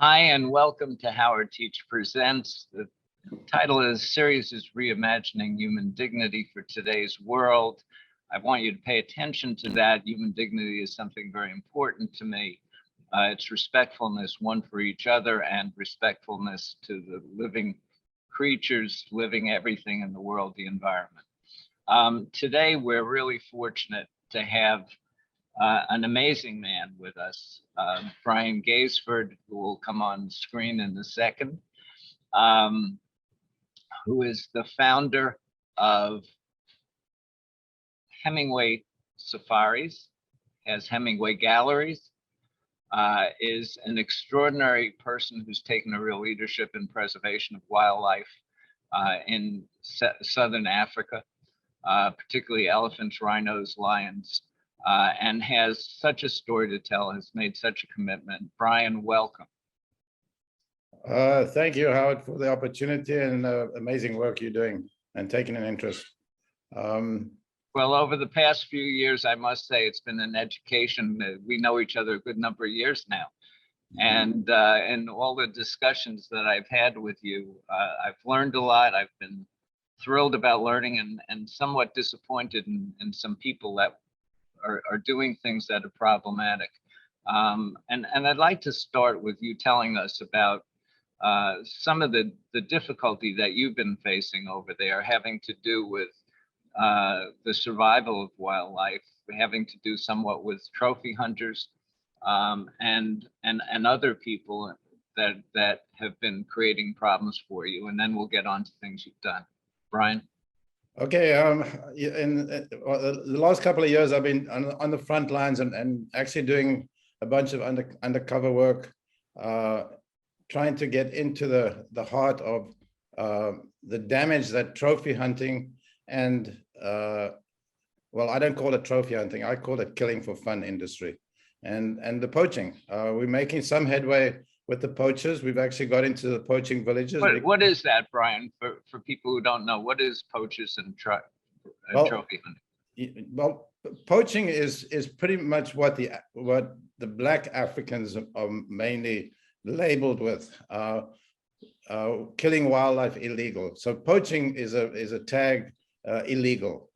Hi, and welcome to Howard Teich Presents. The title of this series is Reimagining Human Dignity for Today's World. I want you to pay attention to that. Human dignity is something very important to me. It's respectfulness, one for each other, and respectfulness to the living creatures, living everything in the world, the environment. Today, we're really fortunate to have an amazing man with us, Brian Gaisford, who will come on screen in a second, who is the founder of Hemingway Safaris, has Hemingway Galleries, is an extraordinary person who's taken a real leadership in preservation of wildlife in Southern Africa, particularly elephants, rhinos, lions, and has such a story to tell, has made such a commitment. Brian, welcome. Thank you, Howard, for the opportunity and amazing work you're doing and taking an interest. Well, over the past few years, I must say it's been an education. We know each other a good number of years now. And in all the discussions that I've had with you, I've learned a lot. I've been thrilled about learning and somewhat disappointed in some people that are doing things that are problematic. And I'd like to start with you telling us about some of the difficulty that you've been facing over there, having to do with the survival of wildlife, having to do somewhat with trophy hunters and other people that have been creating problems for you. And then we'll get on to things you've done. Brian? Okay, in the last couple of years, I've been on the front lines and actually doing a bunch of undercover work, trying to get into the heart of the damage that trophy hunting and, well, I don't call it trophy hunting, I call it killing for fun industry, and the poaching. We're making some headway with the poachers. We've actually got into the poaching villages. What is that, Brian, for people who don't know? What is poachers and trophy hunting? Well, poaching is pretty much what the Black Africans are mainly labeled with, killing wildlife illegal. So poaching is a tag, illegal.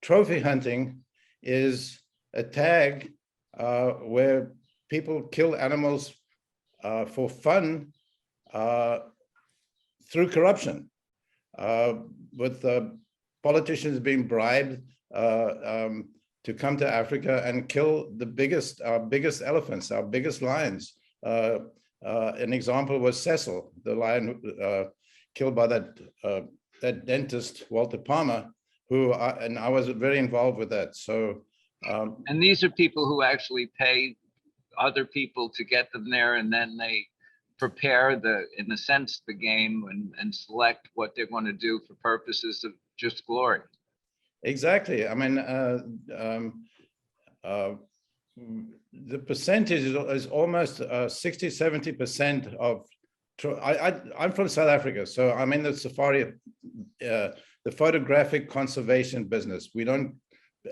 Trophy hunting is a tag where people kill animals for fun through corruption, with politicians being bribed to come to Africa and kill our biggest elephants, our biggest lions. An example was Cecil, the lion killed by that dentist, Walter Palmer, and I was very involved with that. So, and these are people who actually pay other people to get them there, and then they prepare in a sense, the game and select what they're going to do for purposes of just glory. Exactly. I mean, the percentage is almost 60–70% of. I'm from South Africa, so I'm in the safari, the photographic conservation business. We don't.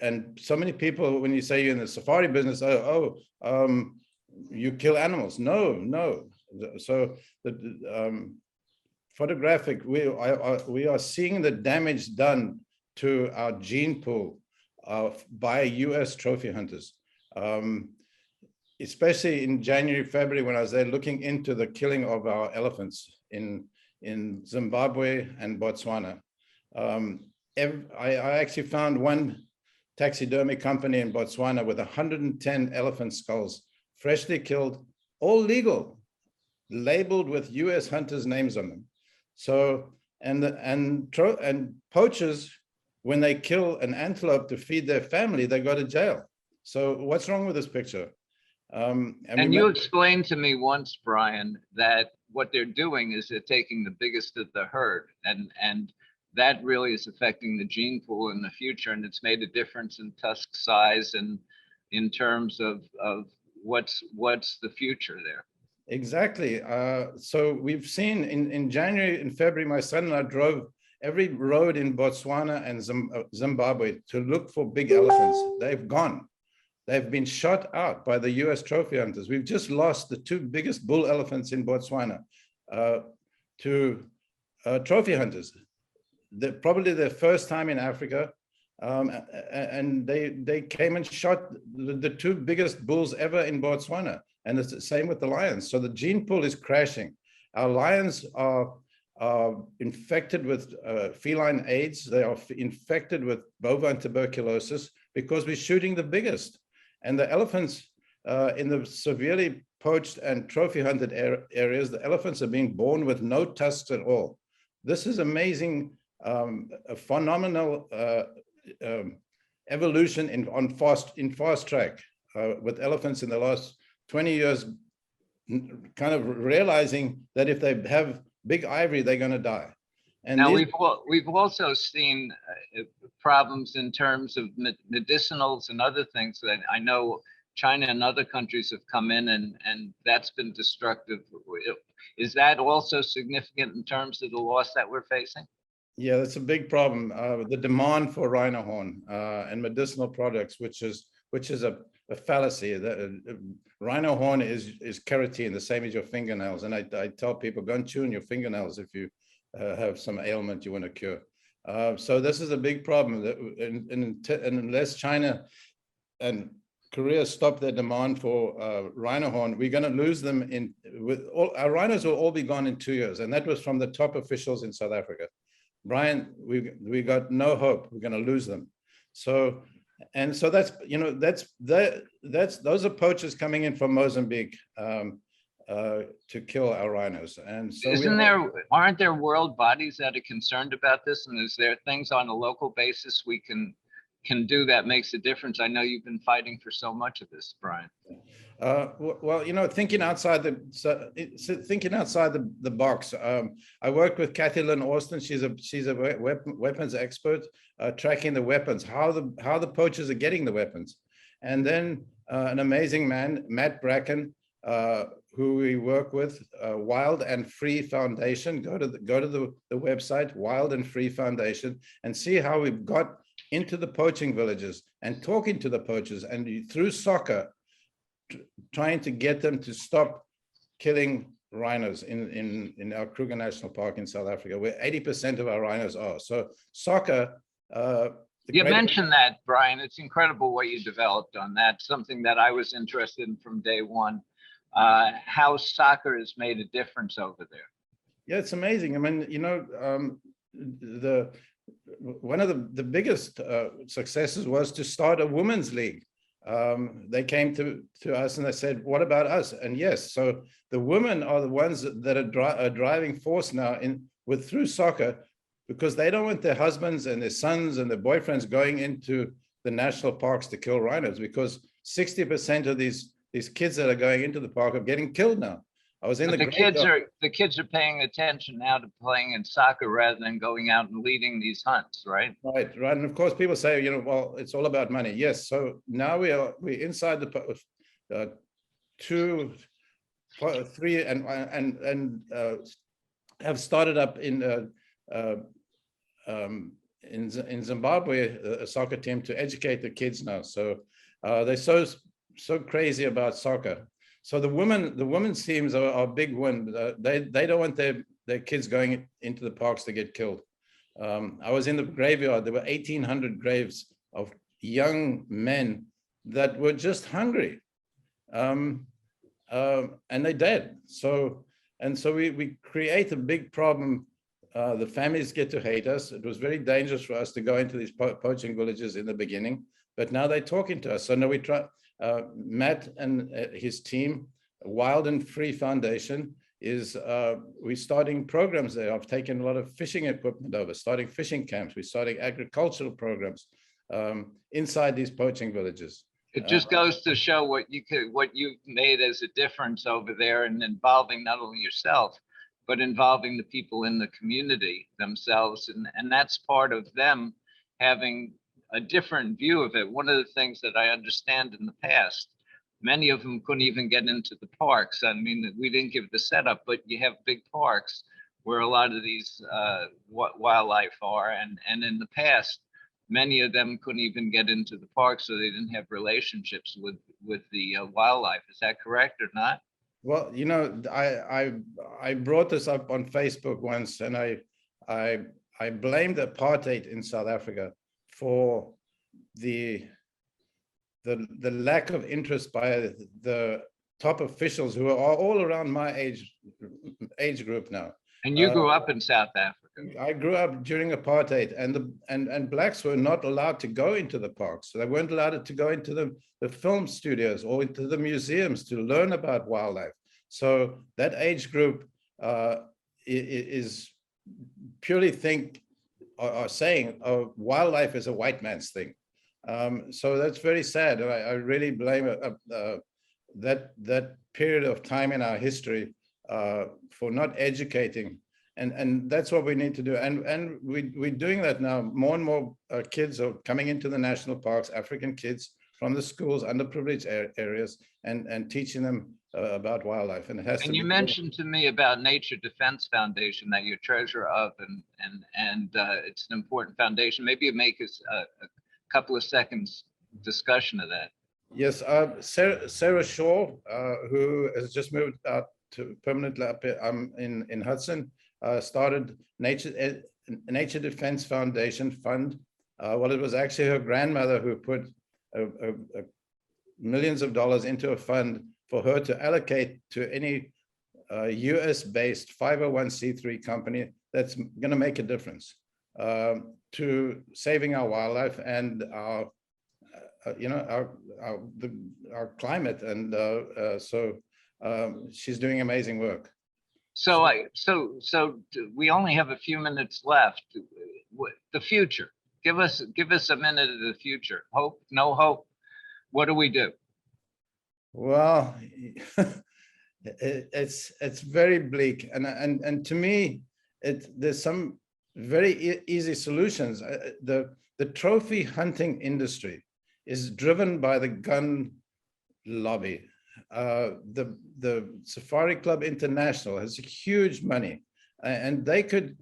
And so many people, when you say you're in the safari business, you kill animals. No. So the photographic, we are seeing the damage done to our gene pool by U.S. trophy hunters, especially in January, February, when I was there looking into the killing of our elephants in Zimbabwe and Botswana. I actually found one taxidermy company in Botswana with 110 elephant skulls, freshly killed, all legal, labeled with U.S. hunters' names on them. So, and poachers, when they kill an antelope to feed their family, they go to jail. So what's wrong with this picture? And you explained to me once, Brian, that what they're doing is they're taking the biggest of the herd, and that really is affecting the gene pool in the future, and it's made a difference in tusk size and in terms of what's the future there. Exactly. So we've seen in January and February, my son and I drove every road in Botswana and Zimbabwe to look for big elephants. They've gone. they've been shot out by the US trophy hunters. We've just lost the two biggest bull elephants in Botswana to trophy hunters. Probably their first time in Africa. And they came and shot the two biggest bulls ever in Botswana. And it's the same with the lions. So the gene pool is crashing. Our lions are infected with feline AIDS. They are infected with bovine tuberculosis because we're shooting the biggest. And the elephants in the severely poached and trophy hunted areas, the elephants are being born with no tusks at all. This is amazing, a phenomenal evolution in fast track with elephants in the last 20 years, kind of realizing that if they have big ivory, they're going to die. And now we've also seen problems in terms of medicinals and other things that I know China and other countries have come in, and that's been destructive. Is that also significant in terms of the loss that we're facing? Yeah, that's a big problem. The demand for rhino horn and medicinal products, which is a fallacy. Rhino horn is keratin, the same as your fingernails. And I tell people, go and chew on your fingernails if you have some ailment you want to cure. So this is a big problem. And unless China and Korea stop their demand for rhino horn, we're going to lose them. Our rhinos will all be gone in 2 years. And that was from the top officials in South Africa. Brian, we got no hope. We're going to lose them. So that's, you know, those are poachers coming in from Mozambique to kill our rhinos. And so aren't there world bodies that are concerned about this? And is there things on a local basis we can do that makes a difference? I know you've been fighting for so much of this, Brian. Well, you know, thinking outside the box. I worked with Kathy Lynn Austin. She's a weapons expert, tracking the weapons, how the poachers are getting the weapons, and then an amazing man, Matt Bracken, who we work with, Wild and Free Foundation. Go to the website, Wild and Free Foundation, and see how we've got into the poaching villages and talking to the poachers, and through soccer, trying to get them to stop killing rhinos in our Kruger National Park in South Africa, where 80% of our rhinos are. So soccer. You mentioned that, Brian. It's incredible what you developed on that. Something that I was interested in from day one. How soccer has made a difference over there. Yeah, it's amazing. I mean, you know, one of the biggest successes was to start a women's league. They came to us and they said, what about us? And yes, so the women are the ones that are driving force now through soccer, because they don't want their husbands and their sons and their boyfriends going into the national parks to kill rhinos, because 60% of these kids that are going into the park are getting killed now. I was in the kids are paying attention now to playing in soccer rather than going out and leading these hunts, right? Right. And of course, people say, you know, well, it's all about money. Yes. So now we're inside the 2, 3, and have started up in Zimbabwe a soccer team to educate the kids now. So they're so crazy about soccer. So the women's teams are a big win. They don't want their kids going into the parks to get killed. I was in the graveyard. There were 1,800 graves of young men that were just hungry, and they're dead. So we create a big problem. The families get to hate us. It was very dangerous for us to go into these poaching villages in the beginning, but now they're talking to us. So now we try. Matt and his team, Wild and Free Foundation, we're starting programs there. I've taken a lot of fishing equipment over, starting fishing camps. We're starting agricultural programs inside these poaching villages. It just goes to show what you've made as a difference over there, and involving not only yourself, but involving the people in the community themselves. And that's part of them having a different view of it. One of the things that I understand in the past, many of them couldn't even get into the parks. I mean, we didn't give the setup, but you have big parks where a lot of these wildlife are. And in the past, many of them couldn't even get into the park, so they didn't have relationships with the wildlife. Is that correct or not? Well, you know, I brought this up on Facebook once, and I blamed apartheid in South Africa for the lack of interest by the top officials who are all around my age group now. And you grew up in South Africa. I grew up during apartheid, and blacks were not allowed to go into the parks. So they weren't allowed to go into the film studios or into the museums to learn about wildlife. So that age group is purely saying wildlife is a white man's thing. So that's very sad. I really blame that period of time in our history for not educating. And that's what we need to do. And we're doing that now. More and more kids are coming into the national parks, African kids from the schools, underprivileged areas, and teaching them about wildlife. And it has to be. And you mentioned to me about Nature Defense Foundation that you're treasurer of, and it's an important foundation. Maybe you make us a couple of seconds discussion of that. Yes, Sarah Shaw, who has just moved out to permanently up in Hudson, started Nature Defense Foundation Fund. Well, it was actually her grandmother who put millions of dollars into a fund for her to allocate to any US-based 501c3 company that's going to make a difference to saving our wildlife and our climate. And so she's doing amazing work. So we only have a few minutes left. The future. Give us a minute of the future. Hope, no hope. What do we do? Well, it's very bleak, and to me, there's some very easy solutions. The trophy hunting industry is driven by the gun lobby. The Safari Club International has huge money, and they could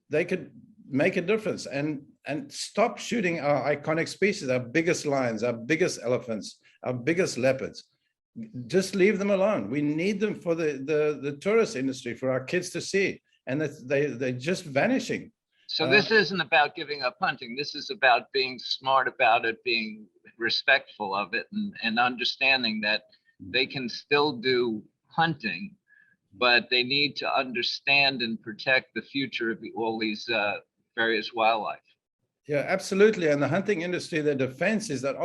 make a difference and stop shooting our iconic species, our biggest lions, our biggest elephants, our biggest leopards. Just leave them alone. We need them for the tourist industry, for our kids to see, and they're just vanishing. So this isn't about giving up hunting. This is about being smart about it, being respectful of it, and understanding that they can still do hunting, but they need to understand and protect the future of all these various wildlife. Yeah, absolutely. And the hunting industry, their defense is that,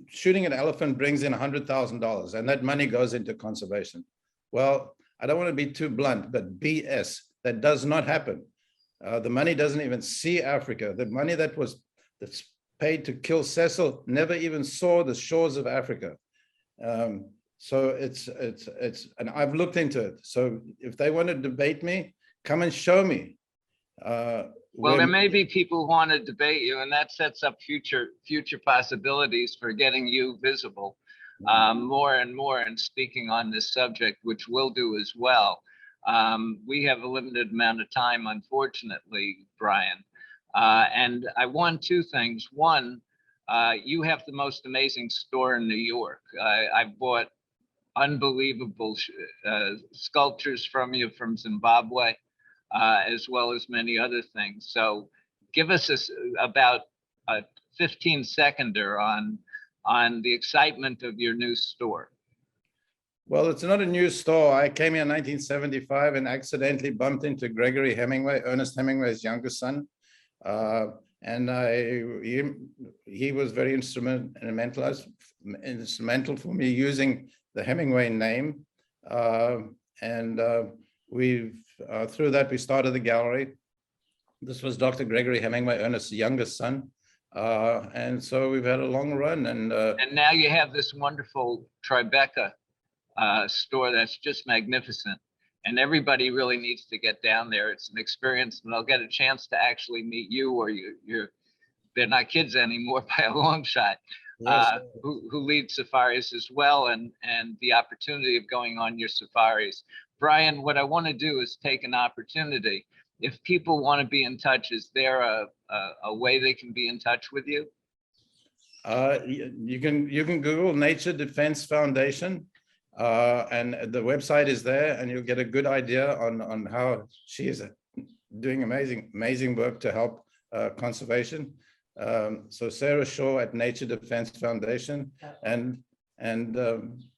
shooting an elephant brings in $100,000 and that money goes into conservation. Well, I don't want to be too blunt, but BS, that does not happen. The money doesn't even see Africa. The money that's paid to kill Cecil never even saw the shores of Africa. So it's, and I've looked into it. So if they want to debate me, come and show me. Well, there may be people who want to debate you, and that sets up future possibilities for getting you visible more and more and speaking on this subject, which we'll do as well. We have a limited amount of time, unfortunately, Brian. And I want two things. One, you have the most amazing store in New York. I bought unbelievable sculptures from you from Zimbabwe, as well as many other things. So give us about a 15-seconder on the excitement of your new store. Well, it's not a new store. I came here in 1975 and accidentally bumped into Gregory Hemingway, Ernest Hemingway's youngest son. And he was very instrumental for me using the Hemingway name. Through that, we started the gallery. This was Dr. Gregory Hemingway, Ernest's youngest son. And so we've had a long run. And now you have this wonderful Tribeca store that's just magnificent. And everybody really needs to get down there. It's an experience, and they'll get a chance to actually meet you, or they're not kids anymore by a long shot, yes. Who lead safaris as well, and the opportunity of going on your safaris. Brian, what I want to do is take an opportunity. if people want to be in touch, is there a way they can be in touch with you? You can Google Nature Defense Foundation, and the website is there, and you'll get a good idea on how she is doing amazing work to help conservation. So Sarah Shaw at Nature Defense Foundation, and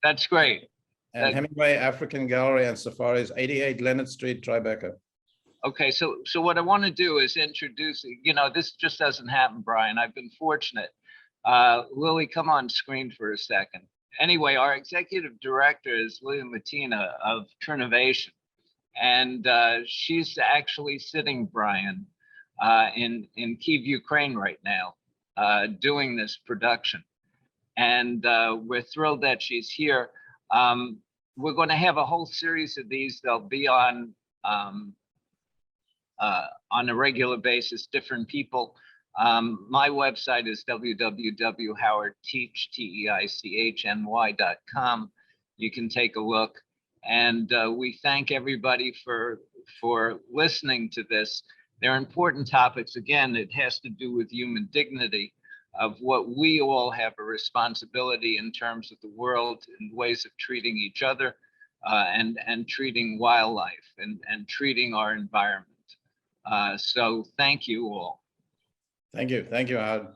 that's great. And Hemingway African Gallery and Safaris, 88 Leonard Street, Tribeca. Okay, so what I want to do is introduce, this just doesn't happen, Brian. I've been fortunate. Lily, come on screen for a second. Anyway, our executive director is Lily Matina of Turnovation, and she's actually sitting, Brian, in Kyiv, Ukraine right now, doing this production. And we're thrilled that she's here. We're going to have a whole series of these. They'll be on a regular basis, different people. My website is www.howardteich.com. You can take a look. And we thank everybody for listening to this. They're important topics. Again, it has to do with human dignity, of what we all have a responsibility in terms of the world and ways of treating each other, and treating wildlife and treating our environment. So thank you all. Thank you, Howard.